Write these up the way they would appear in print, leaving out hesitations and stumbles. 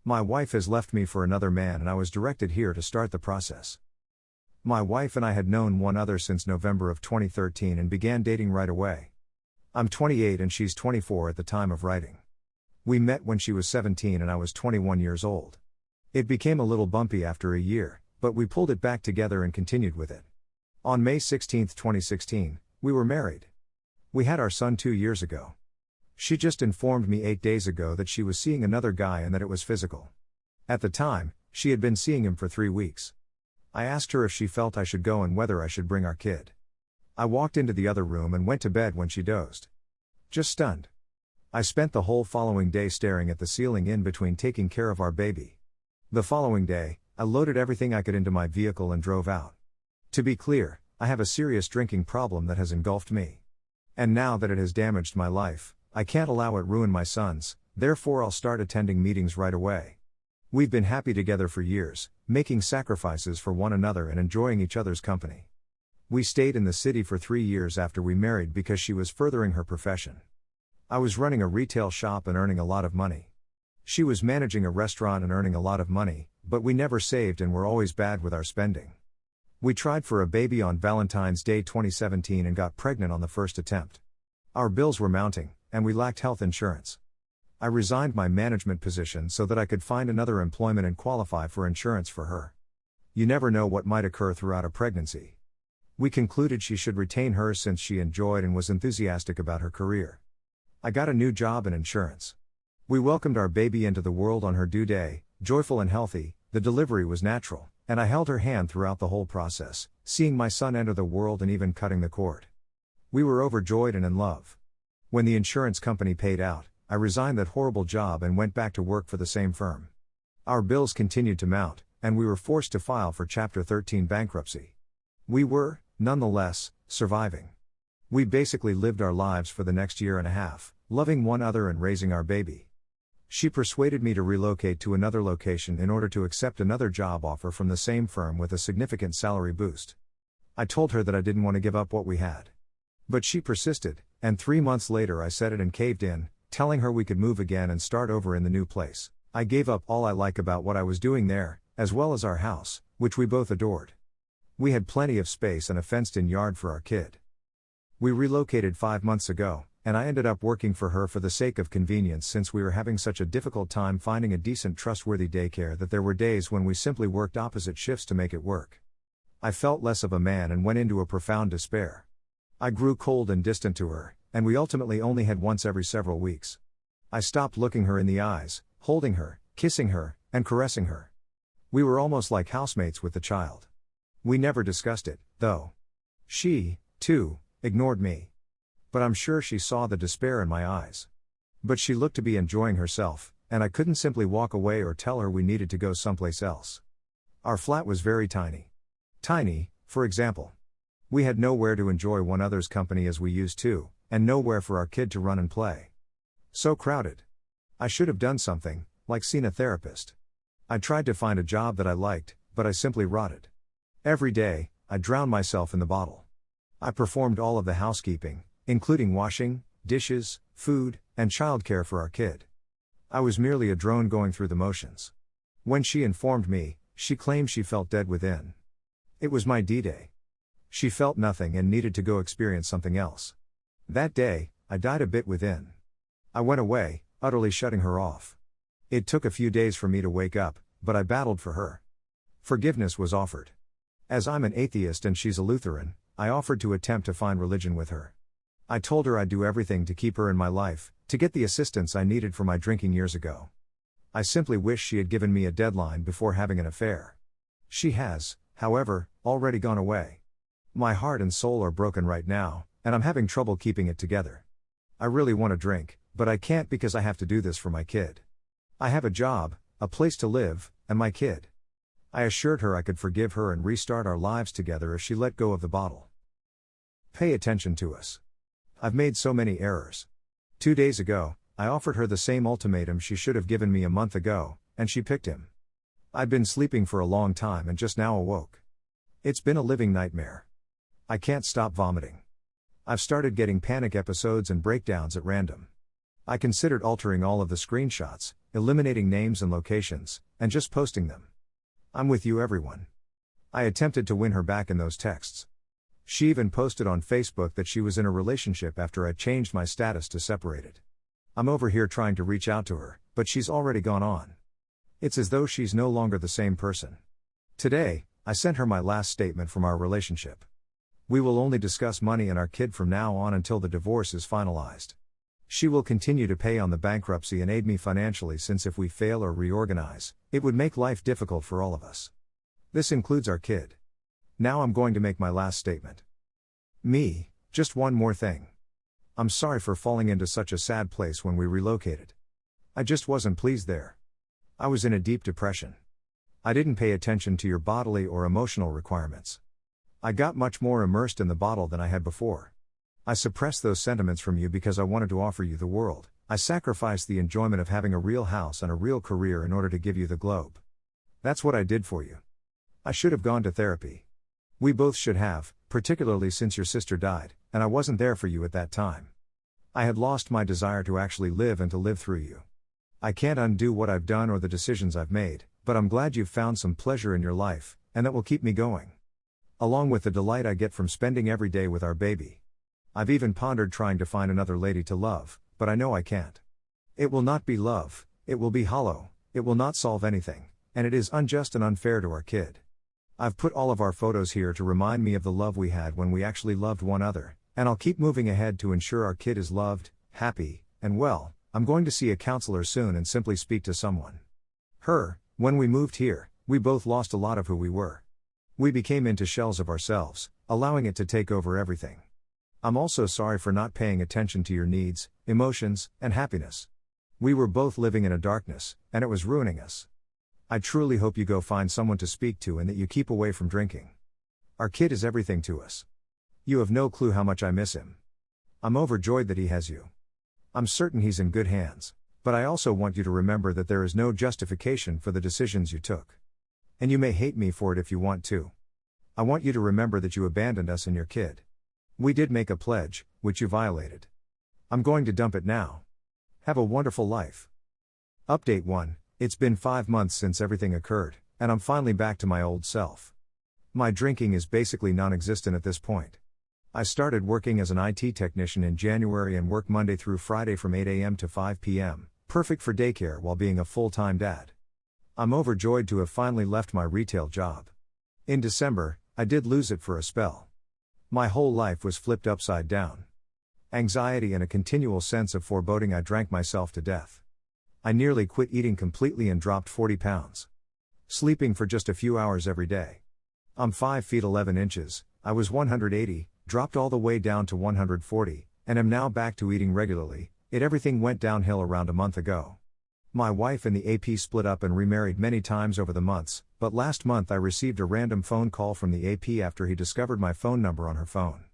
My wife has left me for another man and I was directed here to start the process. My wife and I had known one another since November of 2013 and began dating right away. I'm 28 and she's 24 at the time of writing. We met when she was 17 and I was 21 years old. It became a little bumpy after a year, but we pulled it back together and continued with it. On May 16, 2016, we were married. We had our son 2 years ago. She just informed me 8 days ago that she was seeing another guy and that it was physical. At the time, she had been seeing him for 3 weeks. I asked her if she felt I should go and whether I should bring our kid. I walked into the other room and went to bed when she dozed. Just stunned. I spent the whole following day staring at the ceiling in between taking care of our baby. The following day, I loaded everything I could into my vehicle and drove out. To be clear, I have a serious drinking problem that has engulfed me. And now that it has damaged my life, I can't allow it ruin my son's, therefore I'll start attending meetings right away. We've been happy together for years, making sacrifices for one another and enjoying each other's company. We stayed in the city for 3 years after we married because she was furthering her profession. I was running a retail shop and earning a lot of money. She was managing a restaurant and earning a lot of money, but we never saved and were always bad with our spending. We tried for a baby on Valentine's Day 2017 and got pregnant on the first attempt. Our bills were mounting, and we lacked health insurance. I resigned my management position so that I could find another employment and qualify for insurance for her. You never know what might occur throughout a pregnancy. We concluded she should retain hers since she enjoyed and was enthusiastic about her career. I got a new job in insurance. We welcomed our baby into the world on her due day, joyful and healthy. The delivery was natural, and I held her hand throughout the whole process, seeing my son enter the world and even cutting the cord. We were overjoyed and in love. When the insurance company paid out, I resigned that horrible job and went back to work for the same firm. Our bills continued to mount, and we were forced to file for Chapter 13 bankruptcy. We were, nonetheless, surviving. We basically lived our lives for the next year and a half, loving one another and raising our baby. She persuaded me to relocate to another location in order to accept another job offer from the same firm with a significant salary boost. I told her that I didn't want to give up what we had. But she persisted, and 3 months later I said it and caved in, telling her we could move again and start over in the new place. I gave up all I like about what I was doing there, as well as our house, which we both adored. We had plenty of space and a fenced-in yard for our kid. We relocated 5 months ago, and I ended up working for her for the sake of convenience since we were having such a difficult time finding a decent trustworthy daycare that there were days when we simply worked opposite shifts to make it work. I felt less of a man and went into a profound despair. I grew cold and distant to her, and we ultimately only had once every several weeks. I stopped looking her in the eyes, holding her, kissing her, and caressing her. We were almost like housemates with the child. We never discussed it, though. She, too, ignored me. But I'm sure she saw the despair in my eyes. But she looked to be enjoying herself, and I couldn't simply walk away or tell her we needed to go someplace else. Our flat was very tiny. Tiny, for example. We had nowhere to enjoy one another's company as we used to, and nowhere for our kid to run and play. So crowded. I should have done something, like seen a therapist. I tried to find a job that I liked, but I simply rotted. Every day, I drowned myself in the bottle. I performed all of the housekeeping, including washing, dishes, food, and childcare for our kid. I was merely a drone going through the motions. When she informed me, she claimed she felt dead within. It was my D-Day. She felt nothing and needed to go experience something else. That day, I died a bit within. I went away, utterly shutting her off. It took a few days for me to wake up, but I battled for her. Forgiveness was offered. As I'm an atheist and she's a Lutheran, I offered to attempt to find religion with her. I told her I'd do everything to keep her in my life, to get the assistance I needed for my drinking years ago. I simply wish she had given me a deadline before having an affair. She has, however, already gone away. My heart and soul are broken right now, and I'm having trouble keeping it together. I really want to drink, but I can't because I have to do this for my kid. I have a job, a place to live, and my kid. I assured her I could forgive her and restart our lives together if she let go of the bottle. Pay attention to us. I've made so many errors. 2 days ago, I offered her the same ultimatum she should have given me a month ago, and she picked him. I'd been sleeping for a long time and just now awoke. It's been a living nightmare. I can't stop vomiting. I've started getting panic episodes and breakdowns at random. I considered altering all of the screenshots, eliminating names and locations, and just posting them. I'm with you, everyone. I attempted to win her back in those texts. She even posted on Facebook that she was in a relationship after I changed my status to separated. I'm over here trying to reach out to her, but she's already gone on. It's as though she's no longer the same person. Today, I sent her my last statement from our relationship. We will only discuss money and our kid from now on until the divorce is finalized. She will continue to pay on the bankruptcy and aid me financially, since if we fail or reorganize, it would make life difficult for all of us. This includes our kid. Now I'm going to make my last statement. Me, just one more thing. I'm sorry for falling into such a sad place when we relocated. I just wasn't pleased there. I was in a deep depression. I didn't pay attention to your bodily or emotional requirements. I got much more immersed in the bottle than I had before. I suppressed those sentiments from you because I wanted to offer you the world. I sacrificed the enjoyment of having a real house and a real career in order to give you the globe. That's what I did for you. I should have gone to therapy. We both should have, particularly since your sister died, and I wasn't there for you at that time. I had lost my desire to actually live and to live through you. I can't undo what I've done or the decisions I've made, but I'm glad you've found some pleasure in your life, and that will keep me going. Along with the delight I get from spending every day with our baby. I've even pondered trying to find another lady to love, but I know I can't. It will not be love, it will be hollow, it will not solve anything, and it is unjust and unfair to our kid. I've put all of our photos here to remind me of the love we had when we actually loved one another, and I'll keep moving ahead to ensure our kid is loved, happy, and well. I'm going to see a counselor soon and simply speak to someone. When we moved here, we both lost a lot of who we were. We became into shells of ourselves, allowing it to take over everything. I'm also sorry for not paying attention to your needs, emotions, and happiness. We were both living in a darkness, and it was ruining us. I truly hope you go find someone to speak to and that you keep away from drinking. Our kid is everything to us. You have no clue how much I miss him. I'm overjoyed that he has you. I'm certain he's in good hands, but I also want you to remember that there is no justification for the decisions you took. And you may hate me for it if you want to. I want you to remember that you abandoned us and your kid. We did make a pledge, which you violated. I'm going to dump it now. Have a wonderful life. Update 1. It's been 5 months since everything occurred, and I'm finally back to my old self. My drinking is basically non-existent at this point. I started working as an IT technician in January and work Monday through Friday from 8 a.m. to 5 p.m., perfect for daycare while being a full-time dad. I'm overjoyed to have finally left my retail job. In December, I did lose it for a spell. My whole life was flipped upside down. Anxiety and a continual sense of foreboding. I drank myself to death. I nearly quit eating completely and dropped 40 pounds. Sleeping for just a few hours every day. I'm 5 feet 11 inches, I was 180, dropped all the way down to 140, and am now back to eating regularly. Everything went downhill around a month ago. My wife and the AP split up and remarried many times over the months, but last month I received a random phone call from the AP after he discovered my phone number on her phone.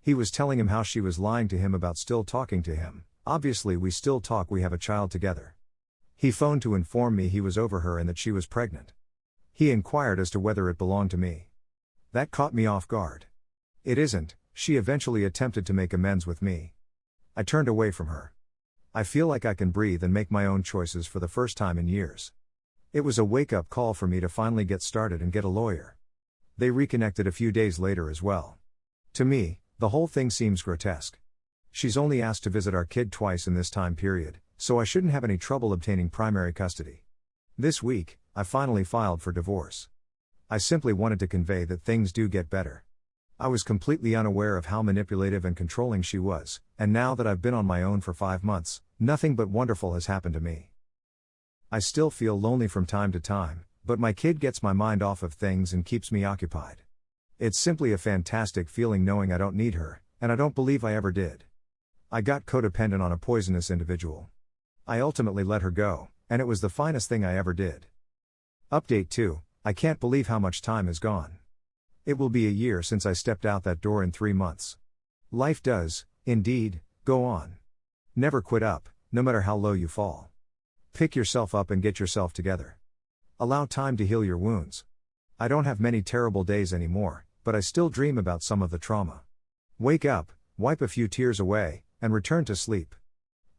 He was telling him how she was lying to him about still talking to him. Obviously we still talk, we have a child together. He phoned to inform me he was over her and that she was pregnant. He inquired as to whether it belonged to me. That caught me off guard. It isn't. She eventually attempted to make amends with me. I turned away from her. I feel like I can breathe and make my own choices for the first time in years. It was a wake-up call for me to finally get started and get a lawyer. They reconnected a few days later as well. To me, the whole thing seems grotesque. She's only asked to visit our kid twice in this time period, so I shouldn't have any trouble obtaining primary custody. This week, I finally filed for divorce. I simply wanted to convey that things do get better. I was completely unaware of how manipulative and controlling she was, and now that I've been on my own for 5 months, nothing but wonderful has happened to me. I still feel lonely from time to time, but my kid gets my mind off of things and keeps me occupied. It's simply a fantastic feeling knowing I don't need her, and I don't believe I ever did. I got codependent on a poisonous individual. I ultimately let her go, and it was the finest thing I ever did. Update 2. I can't believe how much time has gone. It will be a year since I stepped out that door in 3 months. Life does, indeed, go on. Never quit up, no matter how low you fall. Pick yourself up and get yourself together. Allow time to heal your wounds. I don't have many terrible days anymore, but I still dream about some of the trauma. Wake up, wipe a few tears away, and return to sleep.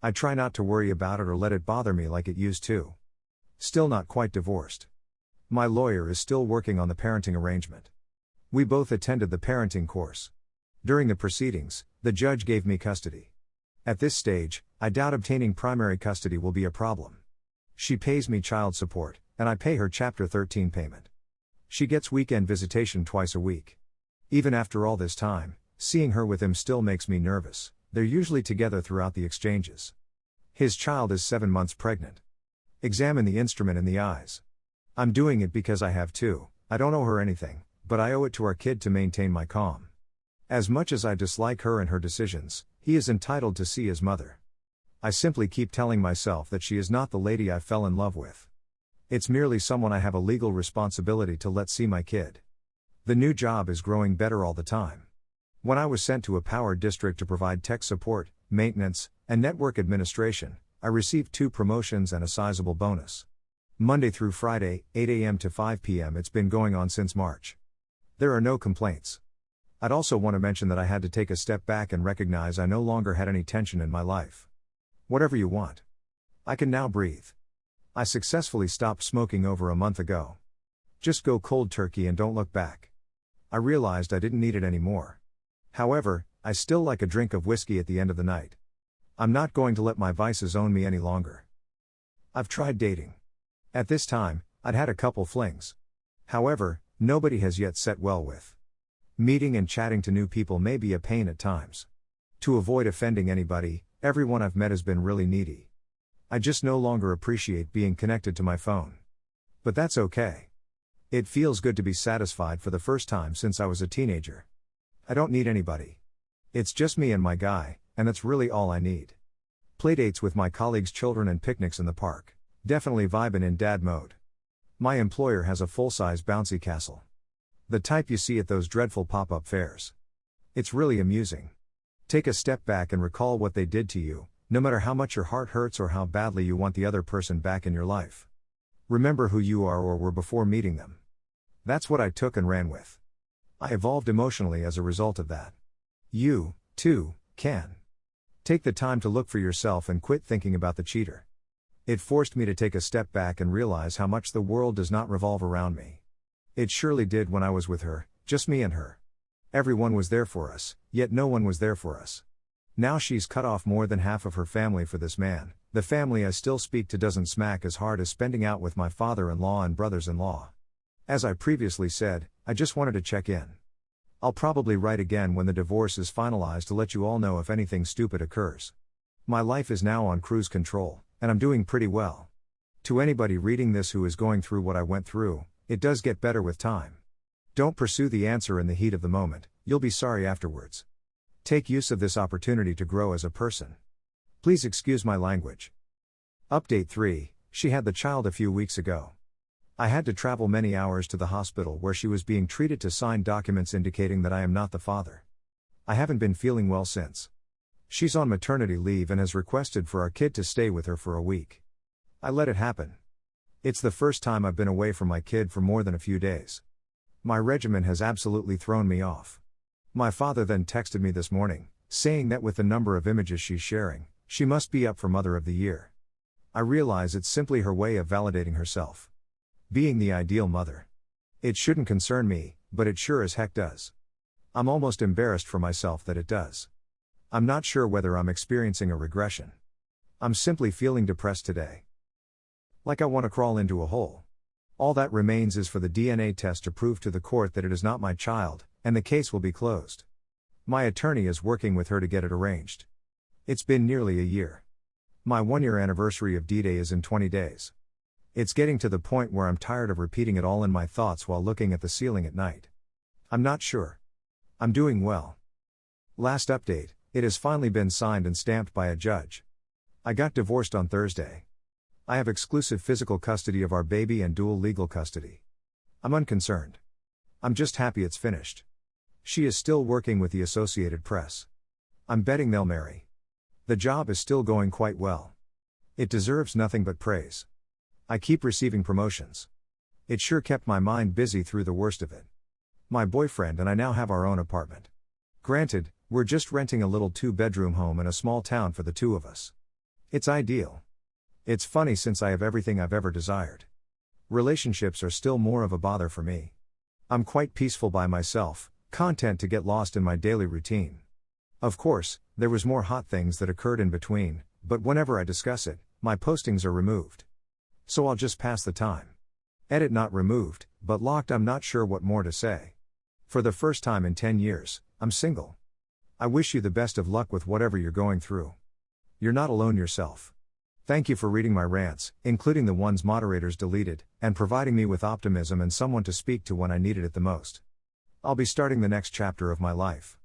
I try not to worry about it or let it bother me like it used to. Still not quite divorced. My lawyer is still working on the parenting arrangement. We both attended the parenting course. During the proceedings, the judge gave me custody. At this stage, I doubt obtaining primary custody will be a problem. She pays me child support, and I pay her Chapter 13 payment. She gets weekend visitation twice a week. Even after all this time, seeing her with him still makes me nervous. They're usually together throughout the exchanges. His child is 7 months pregnant. Examine the instrument in the eyes. I'm doing it because I have to. I don't owe her anything, but I owe it to our kid to maintain my calm. As much as I dislike her and her decisions, he is entitled to see his mother. I simply keep telling myself that she is not the lady I fell in love with. It's merely someone I have a legal responsibility to let see my kid. The new job is growing better all the time. When I was sent to a power district to provide tech support, maintenance, and network administration, I received 2 promotions and a sizable bonus. Monday through Friday, 8 a.m. to 5 p.m. It's been going on since March. There are no complaints. I'd also want to mention that I had to take a step back and recognize I no longer had any tension in my life. Whatever you want. I can now breathe. I successfully stopped smoking over a month ago. Just go cold turkey and don't look back. I realized I didn't need it anymore. However, I still like a drink of whiskey at the end of the night. I'm not going to let my vices own me any longer. I've tried dating. At this time, I'd had a couple flings. However, nobody has yet set well with. Meeting and chatting to new people may be a pain at times. To avoid offending anybody, everyone I've met has been really needy. I just no longer appreciate being connected to my phone. But that's okay. It feels good to be satisfied for the first time since I was a teenager. I don't need anybody. It's just me and my guy, and that's really all I need. Playdates with my colleagues' children and picnics in the park. Definitely vibing in dad mode. My employer has a full-size bouncy castle. The type you see at those dreadful pop-up fairs. It's really amusing. Take a step back and recall what they did to you, no matter how much your heart hurts or how badly you want the other person back in your life. Remember who you are or were before meeting them. That's what I took and ran with. I evolved emotionally as a result of that. You, too, can. Take the time to look for yourself and quit thinking about the cheater. It forced me to take a step back and realize how much the world does not revolve around me. It surely did when I was with her, just me and her. Everyone was there for us, yet no one was there for us. Now she's cut off more than half of her family for this man. The family I still speak to doesn't smack as hard as spending out with my father-in-law and brothers-in-law. As I previously said, I just wanted to check in. I'll probably write again when the divorce is finalized to let you all know if anything stupid occurs. My life is now on cruise control, and I'm doing pretty well. To anybody reading this who is going through what I went through, it does get better with time. Don't pursue the answer in the heat of the moment, you'll be sorry afterwards. Take use of this opportunity to grow as a person. Please excuse my language. Update 3, she had the child a few weeks ago. I had to travel many hours to the hospital where she was being treated to sign documents indicating that I am not the father. I haven't been feeling well since. She's on maternity leave and has requested for our kid to stay with her for a week. I let it happen. It's the first time I've been away from my kid for more than a few days. My regimen has absolutely thrown me off. My father then texted me this morning, saying that with the number of images she's sharing, she must be up for Mother of the Year. I realize it's simply her way of validating herself. Being the ideal mother. It shouldn't concern me, but it sure as heck does. I'm almost embarrassed for myself that it does. I'm not sure whether I'm experiencing a regression. I'm simply feeling depressed today. Like I want to crawl into a hole. All that remains is for the DNA test to prove to the court that it is not my child, and the case will be closed. My attorney is working with her to get it arranged. It's been nearly a year. My 1-year anniversary of D-Day is in 20 days. It's getting to the point where I'm tired of repeating it all in my thoughts while looking at the ceiling at night. I'm not sure. I'm doing well. Last update, it has finally been signed and stamped by a judge. I got divorced on Thursday. I have exclusive physical custody of our baby and dual legal custody. I'm unconcerned. I'm just happy it's finished. She is still working with the Associated Press. I'm betting they'll marry. The job is still going quite well. It deserves nothing but praise. I keep receiving promotions. It sure kept my mind busy through the worst of it. My boyfriend and I now have our own apartment. Granted, we're just renting a little 2-bedroom home in a small town for the two of us. It's ideal. It's funny since I have everything I've ever desired. Relationships are still more of a bother for me. I'm quite peaceful by myself, content to get lost in my daily routine. Of course, there was more hot things that occurred in between, but whenever I discuss it, my postings are removed. So I'll just pass the time. Edit not removed, but locked. I'm not sure what more to say. For the first time in 10 years, I'm single. I wish you the best of luck with whatever you're going through. You're not alone yourself. Thank you for reading my rants, including the ones moderators deleted, and providing me with optimism and someone to speak to when I needed it the most. I'll be starting the next chapter of my life.